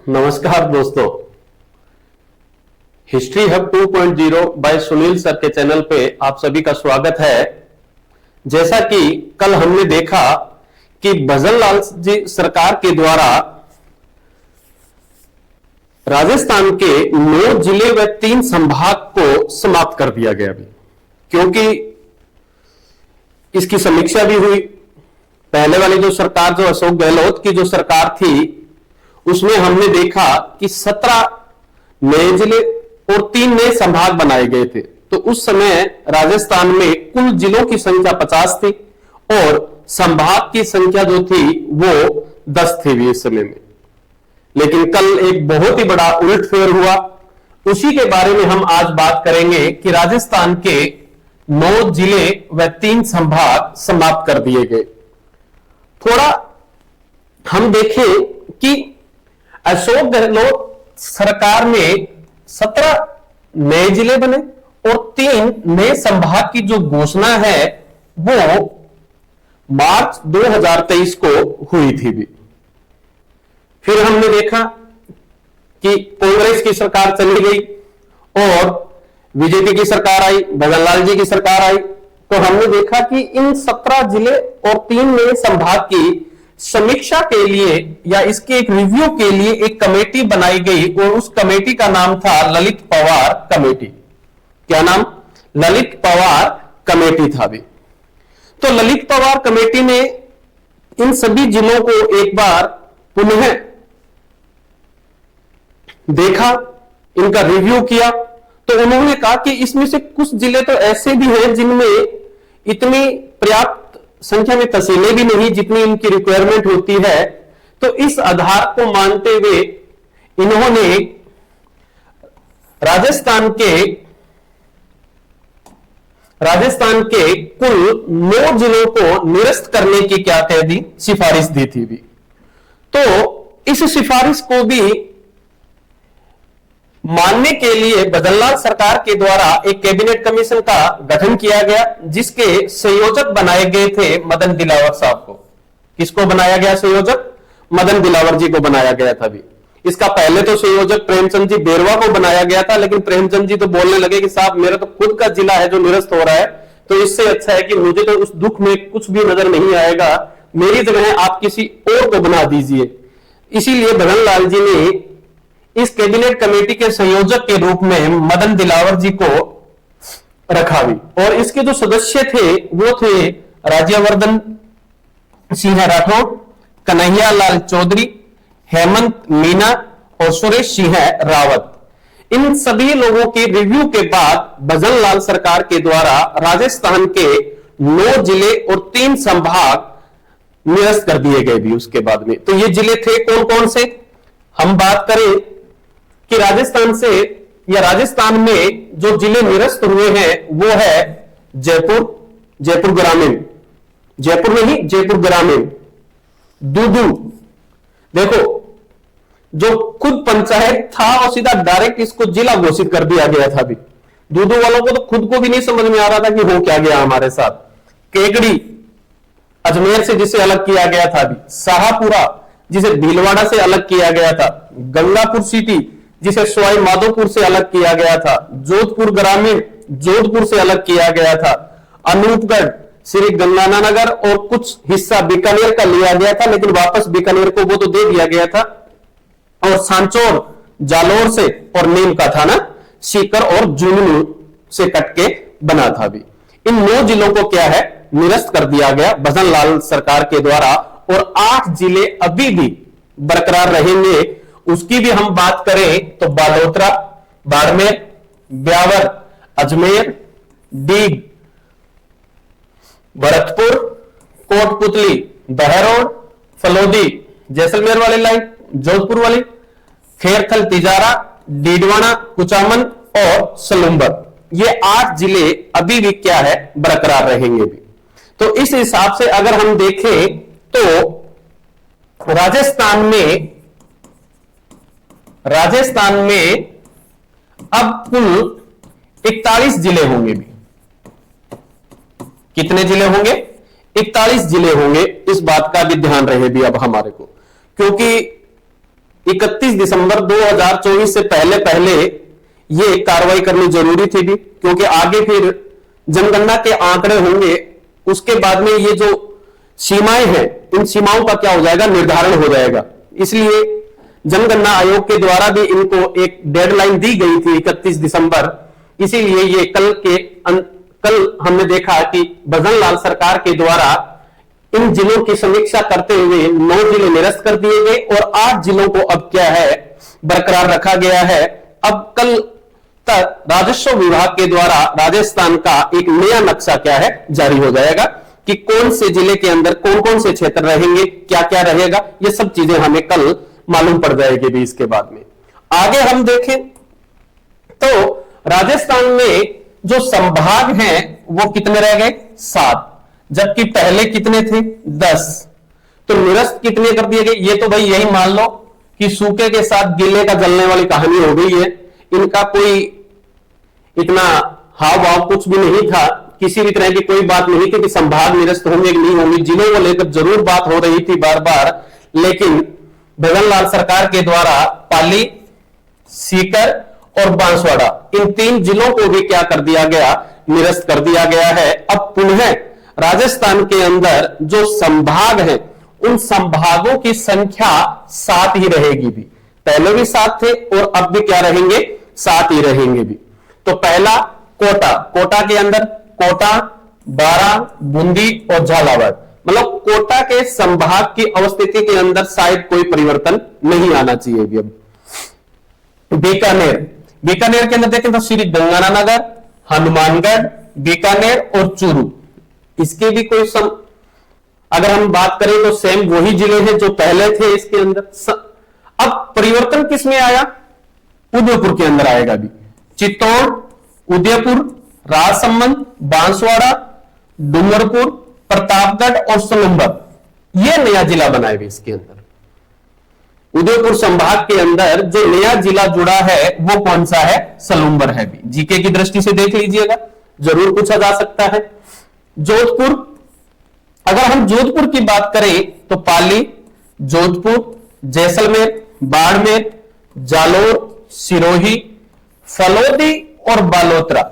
नमस्कार दोस्तों, history hub 2.0 by Sunil sir के चैनल पे आप सभी का स्वागत है। जैसा कि कल हमने देखा कि भजन लाल जी सरकार के द्वारा राजस्थान के 9 जिले व 3 संभाग को समाप्त कर दिया गया भी, क्योंकि इसकी समीक्षा भी हुई। पहले वाली जो सरकार, जो अशोक गहलोत की जो सरकार थी, उसमें हमने देखा कि 17 नए जिले और 3 नए संभाग बनाए गए थे। तो उस समय राजस्थान में कुल जिलों की संख्या 50 थी और संभाग की संख्या जो थी वो 10 थी भी इस समय में। लेकिन कल एक बहुत ही बड़ा उलटफेर हुआ, उसी के बारे में हम आज बात करेंगे कि राजस्थान के 9 जिले व 3 संभाग समाप्त कर दिए गए। थोड़ा हम देखें कि अशोक गहलोत सरकार में 17 नए जिले बने और 3 नए संभाग की जो घोषणा है वो मार्च 2023 को हुई थी भी। फिर हमने देखा कि कांग्रेस की सरकार चली गई और बीजेपी की सरकार आई, भजन लाल जी की सरकार आई। तो हमने देखा कि इन 17 जिले और 3 नए संभाग की समीक्षा के लिए या इसके एक रिव्यू के लिए एक कमेटी बनाई गई और उस कमेटी का नाम था ललित पवार कमेटी। क्या नाम? ललित पवार कमेटी था भी। तो ललित पवार कमेटी ने इन सभी जिलों को एक बार पुनः देखा, इनका रिव्यू किया। तो उन्होंने कहा कि इसमें से कुछ जिले तो ऐसे भी हैं जिनमें इतनी पर्याप्त संख्या में तहसीलें भी नहीं जितनी इनकी रिक्वायरमेंट होती है। तो इस आधार को मानते हुए इन्होंने राजस्थान के कुल 9 जिलों को निरस्त करने की क्या कह दी, सिफारिश दी थी भी। तो इस सिफारिश को भी मानने के लिए भजन लाल सरकार के द्वारा एक कैबिनेट कमीशन का गठन किया गया, जिसके संयोजक बनाए गए थे मदन दिलावर साहब को। किसको बनाया गया संयोजक? मदन दिलावर जी को बनाया गया था भी। इसका पहले तो संयोजक प्रेमचंद जी बेरवा को बनाया गया था, लेकिन प्रेमचंद जी तो बोलने लगे कि साहब मेरा तो खुद का जिला है जो निरस्त हो रहा है, तो इससे अच्छा है कि मुझे तो उस दुख में कुछ भी नजर नहीं आएगा, मेरी जगह आप किसी और को बना दीजिए। इसीलिए भजन लाल जी ने इस कैबिनेट कमेटी के संयोजक के रूप में मदन दिलावर जी को रखा भी। और इसके जो सदस्य थे वो थे राज्यवर्धन सिंह राठौड़, कन्हैया लाल चौधरी, हेमंत मीना और सुरेश सिंह रावत। इन सभी लोगों के रिव्यू के बाद भजन लाल सरकार के द्वारा राजस्थान के 9 जिले और 3 संभाग निरस्त कर दिए गए भी उसके बाद में। तो ये जिले थे कौन कौन से? हम बात करें कि राजस्थान से या राजस्थान में जो जिले निरस्त हुए हैं वो है जयपुर ग्रामीण, जयपुर नहीं जयपुर ग्रामीण, दूदू। देखो, जो खुद पंचायत था और सीधा डायरेक्ट इसको जिला घोषित कर दिया गया था भी। दूदू वालों को तो खुद को भी नहीं समझ में आ रहा था कि हो क्या गया हमारे साथ। केकड़ी अजमेर से जिसे अलग किया गया था भी, शाहपुरा जिसे भीलवाड़ा से अलग किया गया था, गंगापुर सिटी जिसे सवाई माधोपुर से अलग किया गया था, जोधपुर ग्रामीण जोधपुर से अलग किया गया था, अनूपगढ़ श्री गंगानगर और कुछ हिस्सा बीकानेर का लिया गया था, लेकिन वापस बीकानेर को वो तो दे दिया गया था। और सांचौर जालोर से और नीम का थाना सीकर और झुंझुनू से कट के बना था भी। इन 9 जिलों को क्या है, निरस्त कर दिया गया भजन लाल सरकार के द्वारा। और 8 जिले अभी भी बरकरार रहेंगे। उसकी भी हम बात करें तो बालोतरा, बाड़मेर, ब्यावर, अजमेर, डीग, भरतपुर, कोटपुतली, बहरौड़, फलोदी, जैसलमेर वाली लाइन, जोधपुर वाली, खेरथल, तिजारा, डीडवाना, कुचामन और सलूंबर। ये 8 जिले अभी भी क्या है, बरकरार रहेंगे भी। तो इस हिसाब से अगर हम देखें तो राजस्थान में अब कुल 41 जिले होंगे भी। कितने जिले होंगे? 41 जिले होंगे। इस बात का भी ध्यान रहे भी अब हमारे को, क्योंकि 31 दिसंबर 2024 से पहले पहले ये कार्रवाई करनी जरूरी थी भी, क्योंकि आगे फिर जनगणना के आंकड़े होंगे, उसके बाद में ये जो सीमाएं हैं, इन सीमाओं का क्या हो जाएगा, निर्धारण हो जाएगा। इसलिए जनगणना आयोग के द्वारा भी इनको एक डेडलाइन दी गई थी 31 दिसंबर। इसीलिए ये कल हमने देखा कि भजन लाल सरकार के द्वारा इन जिलों की समीक्षा करते हुए 9 जिले निरस्त कर दिए गए और 8 जिलों को अब क्या है, बरकरार रखा गया है। अब कल तक राजस्व विभाग के द्वारा राजस्थान का एक नया नक्शा क्या है, जारी हो जाएगा कि कौन से जिले के अंदर कौन कौन से क्षेत्र रहेंगे, क्या क्या रहेगा, ये सब चीजें हमें कल मालूम पड़ जाएगी भी। इसके बाद में आगे हम देखें तो राजस्थान में जो संभाग हैं वो कितने रह गए, 7, जबकि पहले कितने थे, 10। तो निरस्त कितने कर दिए गए, ये तो भाई यही मान लो कि सूखे के साथ गीले का जलने वाली कहानी हो गई है। इनका कोई इतना हाव भाव कुछ भी नहीं था, किसी भी तरह की कोई बात नहीं थी कि संभाग निरस्त होंगे कि नहीं होंगे। जिलों को लेकर जरूर बात हो रही थी बार बार, लेकिन भगन लाल सरकार के द्वारा पाली, सीकर और बांसवाड़ा, इन 3 जिलों को भी क्या कर दिया गया, निरस्त कर दिया गया है। अब पुनः राजस्थान के अंदर जो संभाग हैं, उन संभागों की संख्या 7 ही रहेगी भी। पहले भी 7 थे और अब भी क्या रहेंगे, 7 ही रहेंगे भी। तो पहला कोटा, कोटा के अंदर कोटा, बारां, बूंदी और झालावाड़, मतलब कोटा के संभाग की अवस्थिति के अंदर शायद कोई परिवर्तन नहीं आना चाहिए भी। अब बीकानेर, बीकानेर के अंदर देखें तो श्री गंगानानगर, हनुमानगढ़, बीकानेर और चूरू, इसके भी कोई अगर हम बात करें तो सेम वही जिले हैं जो पहले थे इसके अंदर। अब परिवर्तन किस में आया, उदयपुर के अंदर आएगा भी। चित्तौड़, उदयपुर, राजसमंद, बांसवाड़ा, डूंगरपुर, प्रतापगढ़ और सलूंबर, यह नया जिला बनाए भी इसके अंदर। उदयपुर संभाग के अंदर जो नया जिला जुड़ा है वो कौन सा है, सलूंबर है भी। जीके की दृष्टि से देख लीजिएगा, जरूर पूछा जा सकता है। जोधपुर, अगर हम जोधपुर की बात करें तो पाली, जोधपुर, जैसलमेर, बाड़मेर, जालोर, सिरोही, फलोदी और बालोतरा,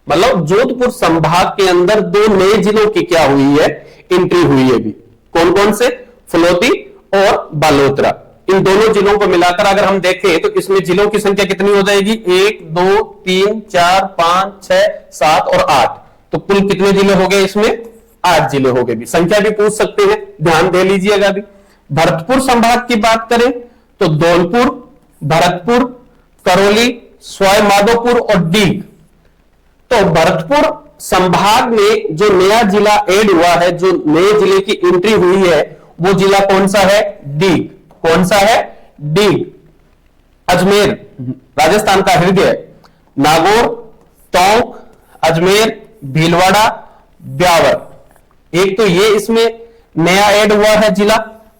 मतलब जोधपुर संभाग के अंदर 2 नए जिलों की क्या हुई है, एंट्री हुई है भी। कौन कौन से, फलोदी और बालोतरा। इन दोनों जिलों को मिलाकर अगर हम देखें तो इसमें जिलों की संख्या कितनी हो जाएगी, 1 2 3 4 5 6 7 और 8। तो कुल कितने जिले हो गए, इसमें 8 जिले हो गए भी। संख्या भी पूछ सकते हैं, ध्यान दे लीजिएगा भी। भरतपुर संभाग की बात करें तो धौलपुर, भरतपुर, करौली, सवाई माधोपुर और डीग। तो भरतपुर संभाग में जो नया जिला ऐड हुआ है, जो नए जिले की एंट्री हुई है, वो जिला कौन सा है, डीग। कौन सा है, डीग। अजमेर, राजस्थान का हृदय, नागौर, टोंक, अजमेर, भीलवाड़ा, ब्यावर, एक तो ये इसमें नया ऐड हुआ है जिला,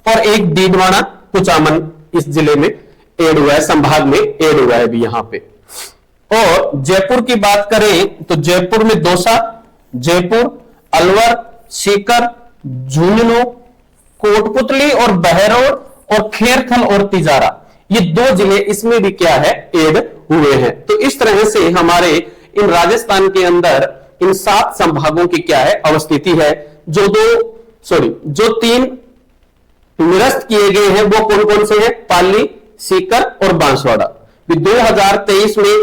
और एक डीडवाना, कुचामन इस जिले में ऐड हुआ है, संभाग में ऐड हुआ है भी यहां पे। और जयपुर की बात करें तो जयपुर में दौसा, जयपुर, अलवर, सीकर, झुंझुनू, कोटपुतली और बहरौर और खेरथल और तिजारा, ये 2 जिले इसमें भी क्या है, ऐड हुए हैं। तो इस तरह से हमारे इन राजस्थान के अंदर इन 7 संभागों की क्या है, अवस्थिति है। जो 3 निरस्त किए गए हैं वो कौन कौन से हैं, पाली, सीकर और बांसवाड़ा। 2023 में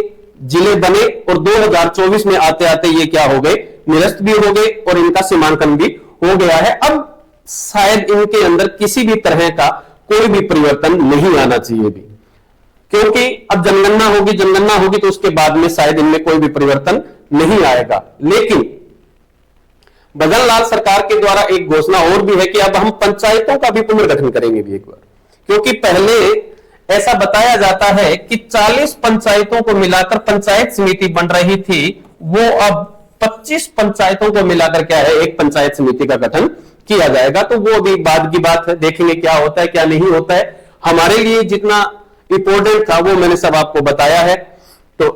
जिले बने और 2024 में आते आते ये क्या हो गए, निरस्त भी हो गए और इनका सीमांकन भी हो गया है। अब शायद इनके अंदर किसी भी तरह का कोई भी परिवर्तन नहीं आना चाहिए भी, क्योंकि अब जनगणना होगी तो उसके बाद में शायद इनमें कोई भी परिवर्तन नहीं आएगा। लेकिन भगन लाल सरकार के द्वारा एक घोषणा और भी है कि अब हम पंचायतों का भी पुनर्गठन करेंगे भी एक बार, क्योंकि पहले ऐसा बताया जाता है कि 40 पंचायतों को मिलाकर पंचायत समिति बन रही थी, वो अब 25 पंचायतों को मिलाकर क्या है, एक पंचायत समिति का गठन किया जाएगा। तो वो अभी बाद की बात है, देखेंगे क्या होता है क्या नहीं होता है। हमारे लिए जितना इंपॉर्टेंट था वो मैंने सब आपको बताया है। तो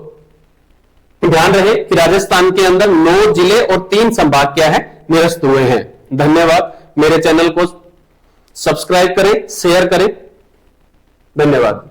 ध्यान रहे कि राजस्थान के अंदर 9 जिले और 3 संभाग क्या है, निरस्त हुए हैं। धन्यवाद। मेरे चैनल को सब्सक्राइब करें, शेयर करें। धन्यवाद।